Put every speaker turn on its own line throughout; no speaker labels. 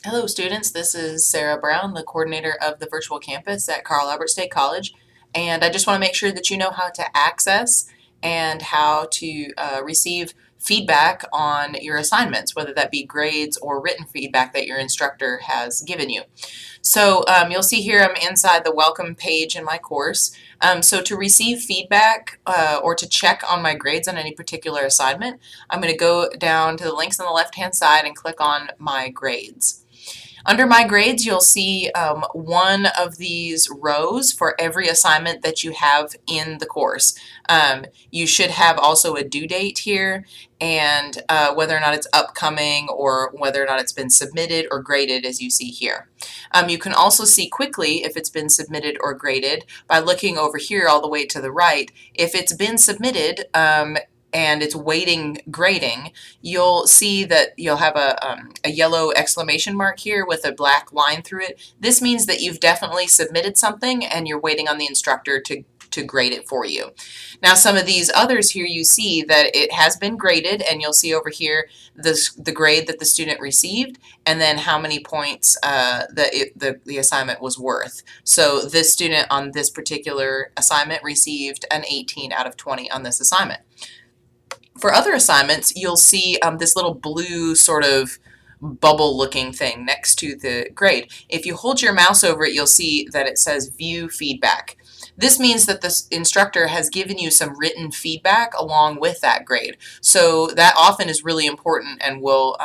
Hello students, this is Sarah Brown, the coordinator of the virtual campus at Carl Albert State College, and I just want to make sure that you know how to access and how to receive feedback on your assignments, whether that be grades or written feedback that your instructor has given you. So you'll see here I'm inside the welcome page in my course. So to receive feedback or to check on my grades on any particular assignment, I'm going to go down to the links on the left-hand side and click on My Grades. Under My Grades, you'll see one of these rows for every assignment that you have in the course. You should have also a due date here and whether or not it's upcoming or whether or not it's been submitted or graded, as you see here. You can also see quickly if it's been submitted or graded by looking over here all the way to the right. If it's been submitted, and it's waiting grading, you'll see that you'll have a yellow exclamation mark here with a black line through it. This means that you've definitely submitted something and you're waiting on the instructor to grade it for you. Now some of these others here you see that it has been graded, and you'll see over here the grade that the student received and then how many points the assignment was worth. So this student on this particular assignment received an 18 out of 20 on this assignment. For other assignments, you'll see this little blue sort of bubble looking thing next to the grade. If you hold your mouse over it, you'll see that it says View Feedback. This means that the instructor has given you some written feedback along with that grade. So that often is really important and will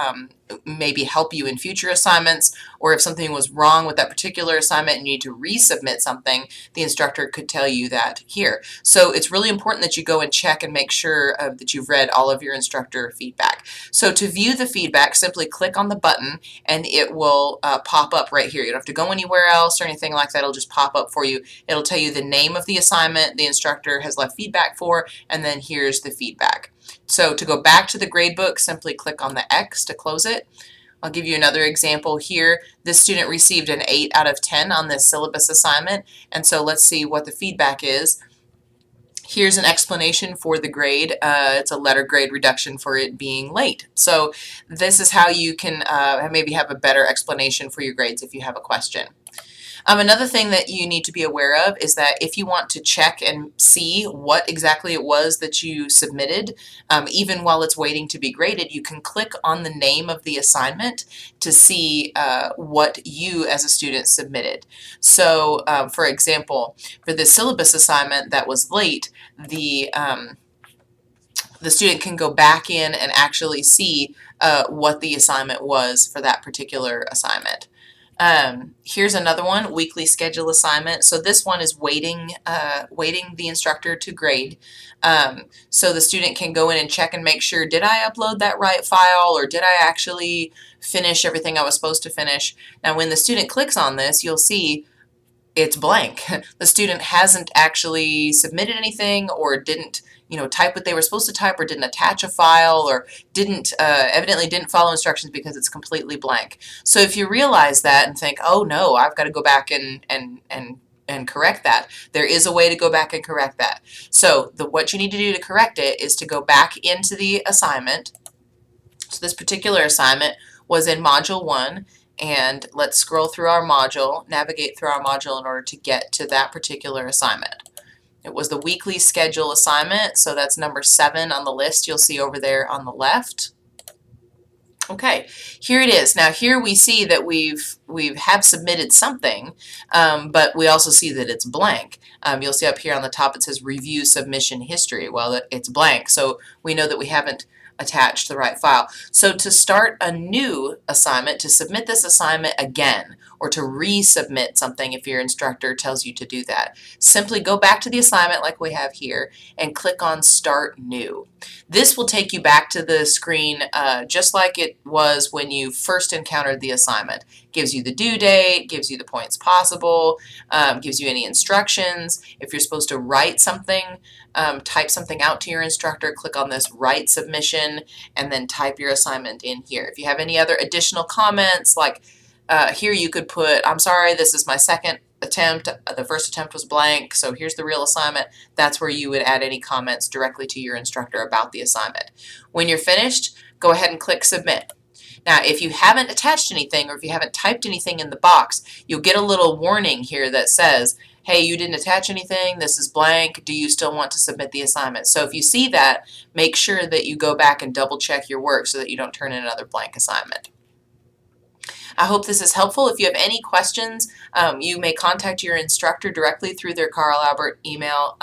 maybe help you in future assignments, or if something was wrong with that particular assignment and you need to resubmit something, the instructor could tell you that here. So it's really important that you go and check and make sure that you've read all of your instructor feedback. So to view the feedback, simply click on the button and it will pop up right here. You don't have to go anywhere else or anything like that. It'll just pop up for you. It'll tell you the name of the assignment the instructor has left feedback for, and then here's the feedback. So to go back to the gradebook, simply click on the X to close it. I'll give you another example here. This student received an 8 out of 10 on this syllabus assignment, and so let's see what the feedback is. Here's an explanation for the grade. It's a letter grade reduction for it being late. So this is how you can maybe have a better explanation for your grades if you have a question. Another thing that you need to be aware of is that if you want to check and see what exactly it was that you submitted, even while it's waiting to be graded, you can click on the name of the assignment to see what you as a student submitted. So for example, for the syllabus assignment that was late, the student can go back in and actually see what the assignment was for that particular assignment. Here's another one, weekly schedule assignment. So this one is waiting the instructor to grade. So the student can go in and check and make sure, did I upload that right file, or did I actually finish everything I was supposed to finish? Now when the student clicks on this, you'll see it's blank. The student hasn't actually submitted anything, or didn't type what they were supposed to type, or didn't attach a file, or evidently didn't follow instructions because it's completely blank. So if you realize that and think, oh no, I've got to go back and correct that, there is a way to go back and correct that. So what you need to do to correct it is to go back into the assignment. So this particular assignment was in Module 1, and let's scroll through our module, navigate through our module in order to get to that particular assignment. It was the weekly schedule assignment, so that's number 7 on the list you'll see over there on the left. Okay, here it is. Now here we see that we have submitted something, but we also see that it's blank. You'll see up here on the top it says Review Submission History. Well, it's blank, so we know that we haven't attached the right file. So to start a new assignment, to submit this assignment again, or to resubmit something if your instructor tells you to do that, simply go back to the assignment like we have here and click on Start New. This will take you back to the screen just like it was when you first encountered the assignment. Gives you the due date, gives you the points possible, gives you any instructions. If you're supposed to write something, type something out to your instructor, click on this Write Submission, and then type your assignment in here. If you have any other additional comments, like here you could put, I'm sorry, this is my second attempt. The first attempt was blank, so here's the real assignment. That's where you would add any comments directly to your instructor about the assignment. When you're finished, go ahead and click Submit. Now, if you haven't attached anything or if you haven't typed anything in the box, you'll get a little warning here that says, hey, you didn't attach anything, this is blank, do you still want to submit the assignment? So if you see that, make sure that you go back and double check your work so that you don't turn in another blank assignment. I hope this is helpful. If you have any questions, you may contact your instructor directly through their Carl Albert email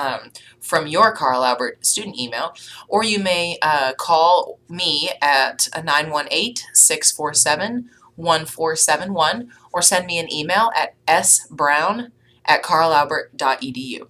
from your Carl Albert student email, or you may call me at 918-647-1471 or send me an email at sbrown@carlalbert.edu.